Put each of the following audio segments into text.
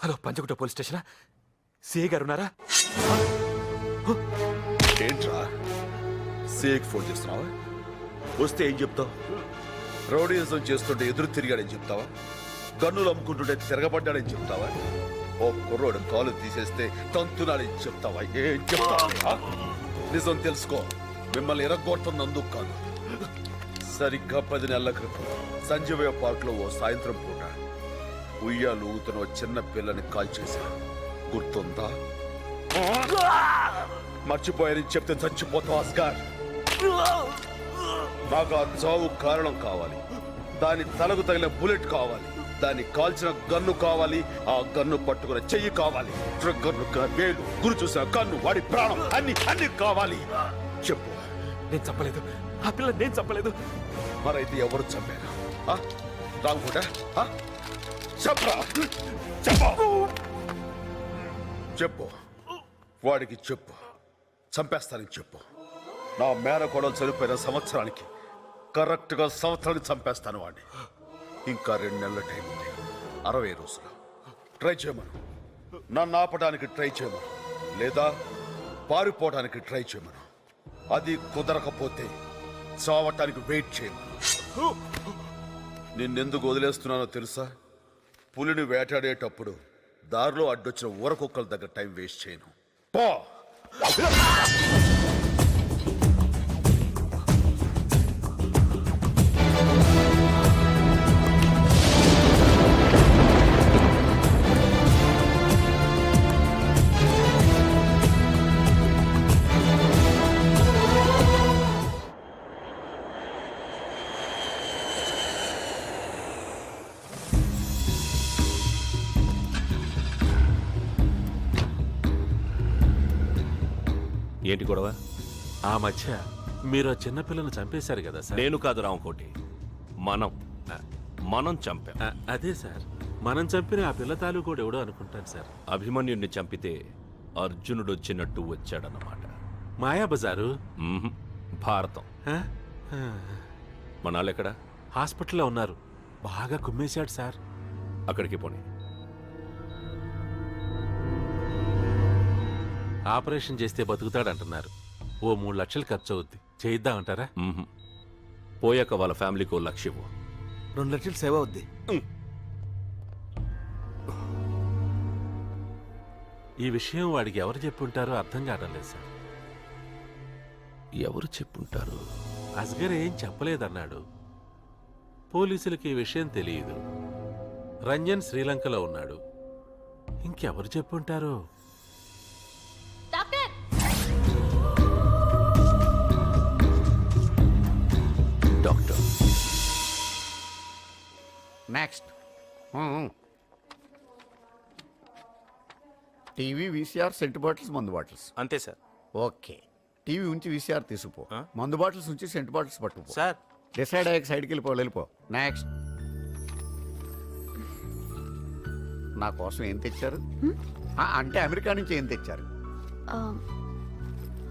Hello, Panjagutta police స్టేషనా? CI గారు ఉన్నారా? ఏంట్రా సిఐకి ఫోన్ చేస్తున్నావా? వస్తే ఏం చెప్తావు? రౌడీయిజం చేస్తుంటే ఎదురు తిరిగాడని చెప్తావా? గన్నులు అమ్ముకుంటుంటే తిరగబడ్డాడని చెప్తావా? ఓ కుర్రోడు కాలు తీసేస్తే తంతునాడని చెప్తావా? ఏం చెప్తావా? నిజం తెలుసుకో, మిమ్మల్ని ఎరగొడుతున్నందుకు కాదు. సరిగ్గా 10 నెలల క్రితం సంజీవయ్య పార్క్ లో ఓ సాయంత్రం పూట ఉయ్యాలు ఊతున్న ఓ చిన్న పిల్లని కాల్ చేశారు. గుర్తుందా? మర్చిపోయారని చెప్తే చచ్చిపోతావు అస్కార్. నాకు ఆ చావు కారణం కావాలి, దాని తలకు తగిన బుల్లెట్ కావాలి, దాన్ని కాల్చిన గన్ను కావాలి, ఆ గన్ను పట్టుకున్న చెయ్యి కావాలి, గన్ను వేలు, గురి చూసిన కన్ను, వాడి ప్రాణం, అన్ని కావాలి. చెప్పు. నేను చంపలేదు, ఆ పిల్ల నేను చంపలేదు. మరైతే ఎవరు చంపారు? రాంగుట చెప్పరా? చెప్పు, వాడికి చెప్పు, చంపేస్తానని చెప్పు. నా మేనకోడలు చనిపోయిన సంవత్సరానికి కరెక్ట్గా సంవత్సరానికి చంపేస్తాను వాడిని. ఇంకా 2 నెలల టైం ఉంది, 60 రోజులు. ట్రై చేయమను, నన్ను ఆపడానికి ట్రై చేయమను, లేదా పారిపోవడానికి ట్రై చేయమను. అది కుదరకపోతే చావటానికి వెయిట్ చేయమను. నిన్నెందుకు వదిలేస్తున్నానో తెలుసా? పులిని వేటాడేటప్పుడు దారిలో అడ్డొచ్చిన ఊరకుక్కల దగ్గర టైం వేస్ట్ చేయను. పో. ఏంటి గొడవ? ఆ మధ్య మీరు ఆ చిన్నపిల్లను చంపేశారు కదా సార్. నేను కాదు రామకోటి, మనం చంపాం. అదే సార్, మనం చంపిన ఆ పిల్ల తాలూకోడు ఎవడో అనుకుంటాను సార్. అభిమన్యుణ్ణి చంపితే అర్జునుడు వచ్చినట్టు వచ్చాడన్నమాట. మాయాబజారు. భారతం. మనాళ్ళెక్కడా? హాస్పిటల్లో ఉన్నారు, బాగా కుమ్మేశాడు సార్. అక్కడికి పోనీ. ఆపరేషన్ చేస్తే బతుకుతాడంటున్నారు. ఓ 3 లక్షలు ఖర్చు అవుద్ది, చేయిద్దామంటారా? పోయాక వాళ్ళ ఫ్యామిలీకి 1 లక్ష ఇవ్వు. 2 లక్షలు సేవ అవుద్ది. ఈ విషయం వాడికి ఎవరు చెప్పుంటారో అర్థం కావడం లేదు సార్. ఎవరు చెప్పుంటారు? అస్గర్ ఏం చెప్పలేదన్నాడు. పోలీసులకి ఈ విషయం తెలియదు. రంజన్ శ్రీలంకలో ఉన్నాడు. ఇంకెవరు చెప్పుంటారో? Doctor. Next. TV, VCR, scent bottles, మందు బాటిల్స్. అంతే సార్. ఓకే. టీవీ ఉంచి వీసీఆర్ తీసుకుపో, మందు బాటిల్స్ ఉంచి సెంటు బాటిల్స్ పట్టుకుపో. సార్ డిసైడ్ అయ్యాక సైడ్కి వెళ్ళిపో. నెక్స్ట్. నా కోసం ఏం తెచ్చారు? అంటే అమెరికా నుంచి ఏం తెచ్చారు?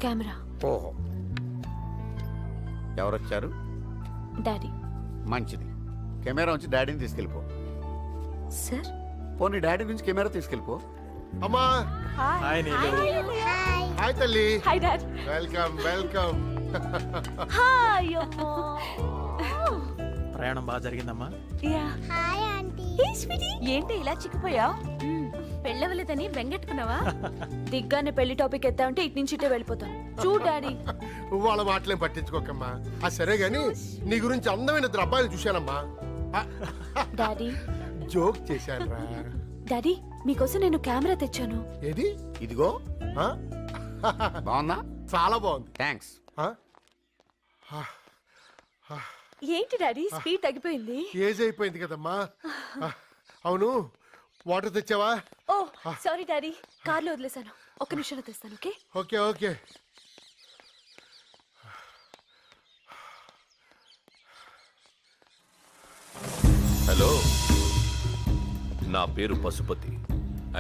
కెమెరా. ఓహో, ఎవరొచ్చారు? డాడీ. మంచిది. కెమెరా ఉంచి డాడీని తీసుకెళ్ళిపో. సార్? పోనీ డాడీ నుంచి కెమెరా తీసుకెళ్ళిపో. అమ్మా. హాయ్ నీలు. హాయ్ తల్లి. Hi dad. Welcome welcome. Hi అమ్మా. ప్రయాణం బాగా జరిగిందమ్మా. Yeah. Hi aunty. Hey sweetie, ఏంటి ఇలా చిక్కిపోయావ్? పెళ్ళవలేదని వెంగెట్టుకున్నావా? దిగ్గానే పెళ్లి టాపిక్ ఎత్తా ఉంటే ఇటు నుంచి ఇటే వెళ్ళిపోతాను. చూడు డాడీ. వాళ్ళ మాటలేం పట్టించుకోకమ్మా. ఆ సరే గాని నీ గురించి అందమైన 2 అబ్బాయిలు చూశానమ్మా. డాడీ జోక్ చేశాను రా. డాడీ, మీకోసం నేను కెమెరా తెచ్చాను. ఏది? ఇదిగో. ఆ? బాగుందా? చాలా బాగుంది. థ్యాంక్స్. ఏంటి డాడీ స్పీడ్ తగ్గిపోయింది? ఏజ్ అయిపోయింది కదమ్మా. అవును, వాటర్ తెచ్చావా? ఓ సారీ డాడీ, కార్లో వదిలేశాను. 1 నిమిషంలో తెస్తాను. Okay okay okay. హలో, నా పేరు పశుపతి.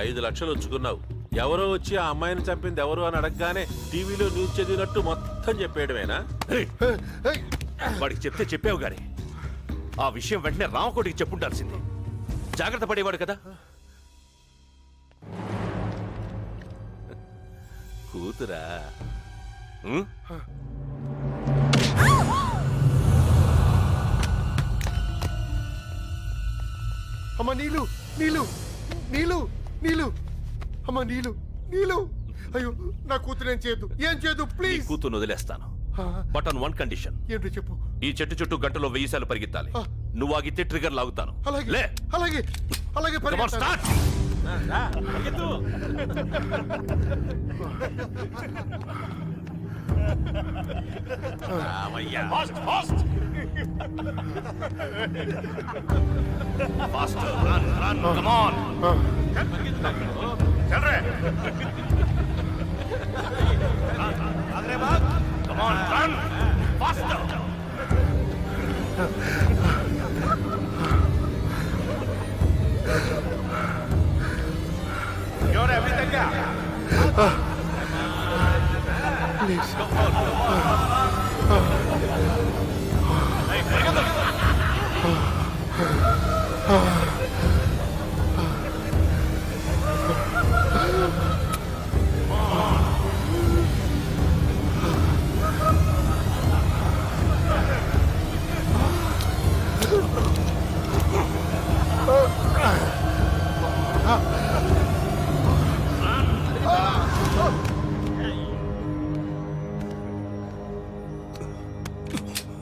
5 లక్షలు వచ్చుకున్నావు. ఎవరో వచ్చి ఆ అమ్మాయిని చంపింది ఎవరు అని అడగగానే టీవీలో న్యూస్ చదివినట్టు మొత్తం చెప్పేయడమేనా? వాడికి చెప్తే చెప్పావు గాని ఆ విషయం వెంటనే రామకోటికి చెప్పుంటాల్సింది. జాగ్రత్త పడేవాడు కదా. కూతురా ఉం? అమ్మ నీళ్ళు నీళ్ళు నీళ్ళు నీళ్ళు అమ్మ నీళ్ళు నీళ్ళు అయ్యో నా కూతురు ఏం చేయదు నీ ప్లీజ్ కూతురు వదిలేస్తాను బట్ ఆన్ వన్ కండిషన్. ఏంటో చెప్పు ఈ చెట్టు చుట్టూ గంటలో 1000 సార్లు పరిగెత్తాలి. నువ్వు ఆగితే ట్రిగర్ లాగుతాను. అలాగే లే అలాగే అలాగే Come on, పరిగెత్తాను. start. Faster, run, come on. चल रहे. आगे भाग. Come on, run, faster. You're everything, yeah.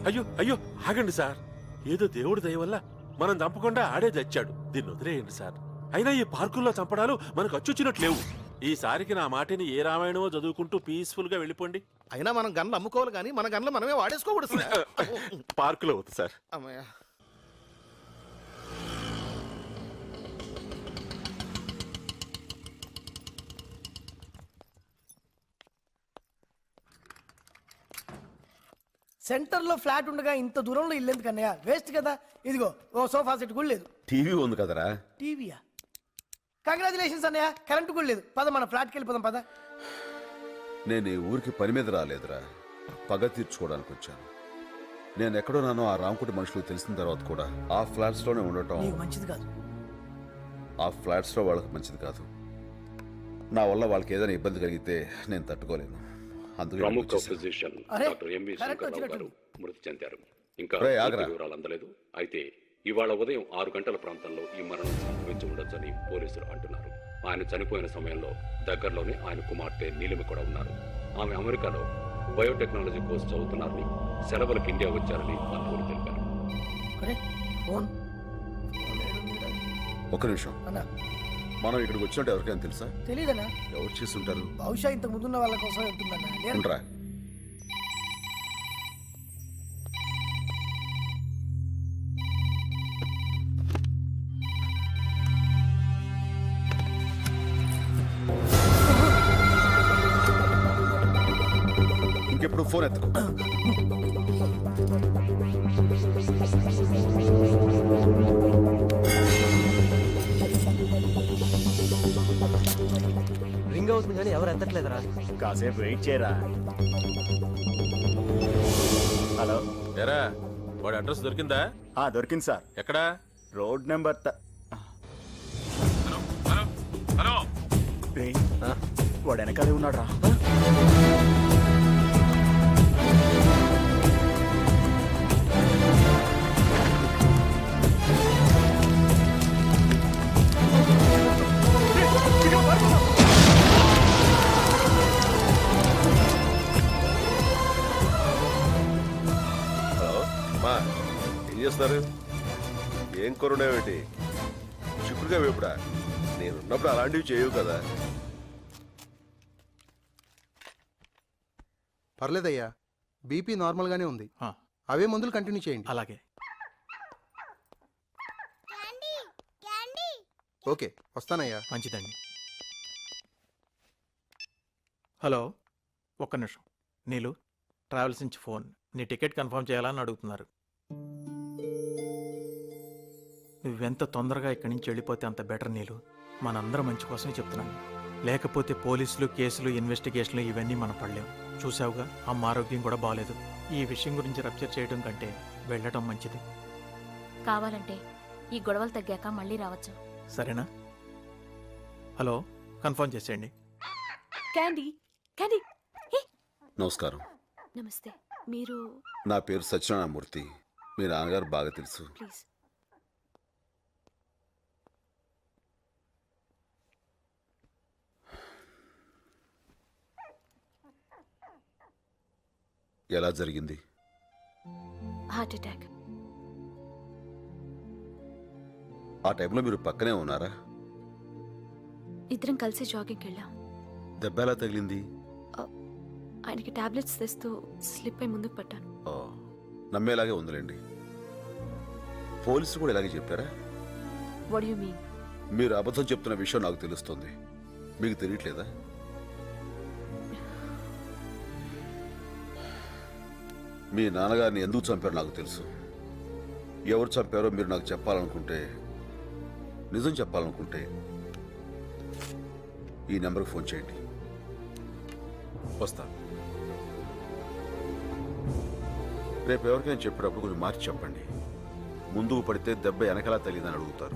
అయ్యో అయ్యో ఆగండి సార్. ఏదో దేవుడి దయ వల్ల మనం చంపకుండా ఆడే చచ్చాడు. దీన్ని వదిలేయండి సార్. అయినా ఈ పార్కుల్లో చంపడాలు మనకు అచ్చొచ్చినట్టు లేవు. ఈసారికి నా మాటని ఏ రామాయణమో చదువుకుంటూ పీస్ఫుల్ గా వెళ్ళిపోండి. అయినా మనం గన్లు అమ్ముకోవాలి కానీ మన గన్లు మనమే వాడేసుకోకూడదు సార్. పార్కులో వద్దు సార్. అమ్మయ్య. సెంటర్లో ఫ్లాట్ ఉండగా ఇంత దూరంలో ఇల్లు ఎందుకు అన్నయ్య? వేస్ట్ కదా. ఇదిగో ఓ సోఫా సెట్ కూడా లేదు. టీవీ ఉంది కదరా. టీవీయా? కంగ్రాచులేషన్స్ అన్నయ్య, కరెంటు కూడా లేదు. పద మన ఫ్లాట్కి వెళ్ళిపోదాం పద. నేను ఈ ఊరికి పని మీద రాలేదురా, పగ తీర్చుకోవడానికి వచ్చాను. నేను ఎక్కడున్నానో ఆ రామకుటి మనుషులకు తెలిసిన తర్వాత కూడా ఆ ఫ్లాట్స్ లోనే ఉండటం, నీకు మంచిది కాదు. ఆ ఫ్లాట్స్ లో వాళ్ళకి మంచిది కాదు. నా వల్ల వాళ్ళకి ఏదైనా ఇబ్బంది కలిగితే నేను తట్టుకోలేను. అందుకే ప్రముఖ వచ్చేసాను. ఫిజిషియన్ అరే, డాక్టర్ ఎంవి కరెక్ట్ శంకర్రావు గారు వచ్చినట్టుంది. మృతి చెందారు. ఇంకా రేయ్, పూర్తి ఆగ్రా. వివరాలు అందలేదు. అయితే ఇవాళ ఉదయం 6 గంటల ప్రాంతంలో ఈ మరణం సంభవించి ఉండొచ్చని పోలీసులు అంటున్నారు. ఆయన చనిపోయిన సమయంలో దగ్గరలోనే ఆయన కుమార్తె నీలిమ కూడా ఉన్నారు. ఆమె అమెరికాలో బయోటెక్నాలజీ కోర్సు చదువుతున్నారని, సెలవులకు ఇండియా వచ్చారని బంధువులు తెలిపారు. అరే ఫోన్ ఒక్క నిమిషం. అన్నా మనం ఇక్కడికి వచ్చినట్టు ఎవరికైనా తెలుసా? తెలియదన్నా. ఎవరు చేస్తుంటారు? బహుశా ఇంతకు ముందున్న వాళ్ళ కోసం వెళ్తుందన్నా. నేను ఉండరా. ఇంకెప్పుడు ఫోన్ ఎత్తుకో. రింగ్ అవుతుంది కానీ ఎవరు ఎత్తట్లేదురా. కాసేపు వెయిట్ చేయరా. హలో. ఎరా వాడి అడ్రస్ దొరికిందా? దొరికింది సార్. ఎక్కడా? రోడ్ నెంబర్ హలో వాడు వెనకాలే ఉన్నాడు రా. మా ఏం చేస్తున్నారు? ఏం కొరుడేమిటి? చిక్కుడుగా వేపుడా? నేనున్నప్పుడు అలాంటివి చేయవు కదా. పర్లేదయ్యా, బీపీ నార్మల్ గానే ఉంది. ఆ. అవే మందులు కంటిన్యూ చేయండి. అలాగే. ఓకే, వస్తానయ్యా. మంచిదండి. హలో, ఒక్క నిమిషం. నీలు, ట్రావెల్స్ నుంచి ఫోన్. నీ టికెట్ కన్ఫర్మ్ చేయాలని అడుగుతున్నారు. నువ్వెంత తొందరగా ఇక్కడి నుంచి వెళ్ళిపోతే అంత బెటర్ నీలు. మనందరం మంచి కోసమే చెప్తున్నాను. లేకపోతే పోలీసులు, కేసులు, ఇన్వెస్టిగేషన్లు ఇవన్నీ మనం పడలేం. చూసావుగా, అమ్మ ఆరోగ్యం కూడా బాగాలేదు. ఈ విషయం గురించి రప్చర్ చేయడం కంటే వెళ్ళటం మంచిది. కావాలంటే ఈ గొడవలు తగ్గాక మళ్ళీ రావచ్చు. సరేనా? హలో, కన్ఫర్మ్ చేసేయండి. క్యాండీ కానీ ఏ, నమస్కారం. నమస్తే. మీరు నా పేరు సత్యనారాయణమూర్తి. మీ నాన్నగారు బాగా తెలుసు. ప్లీజ్. ఎలా జరిగింది? Heart attack. ఆ టైంలో మీరు పక్కనే ఉన్నారా? ఇద్దరం కలిసి జాగింగ్కి వెళ్ళాం. దెబ్బ ఎలా తగిలింది? ఆయనకి టాబ్లెట్స్ తెస్తూ స్లిప్ అయి ముందుకు పట్టాను. ఓ, నమ్మేలాగే ఉందిలేండి. పోలీసులు కూడా ఇలాగే చెప్పారా? What you mean? మీరు అబద్ధం చెప్తున్న విషయం నాకు తెలుస్తుంది. మీకు తెలియట్లేదా? మీ నాన్నగారిని ఎందుకు చంపారో నాకు తెలుసు. ఎవరు చంపారో మీరు నాకు చెప్పాలనుకుంటే, నిజం చెప్పాలనుకుంటే ఈ నెంబర్కి ఫోన్ చేయండి. వస్తాను. రేపు ఎవరికైనా చెప్పేటప్పుడు కొంచెం మార్చి చెప్పండి. ముందుకు పడితే దెబ్బ వెనకలా తగిలిందని అడుగుతారు.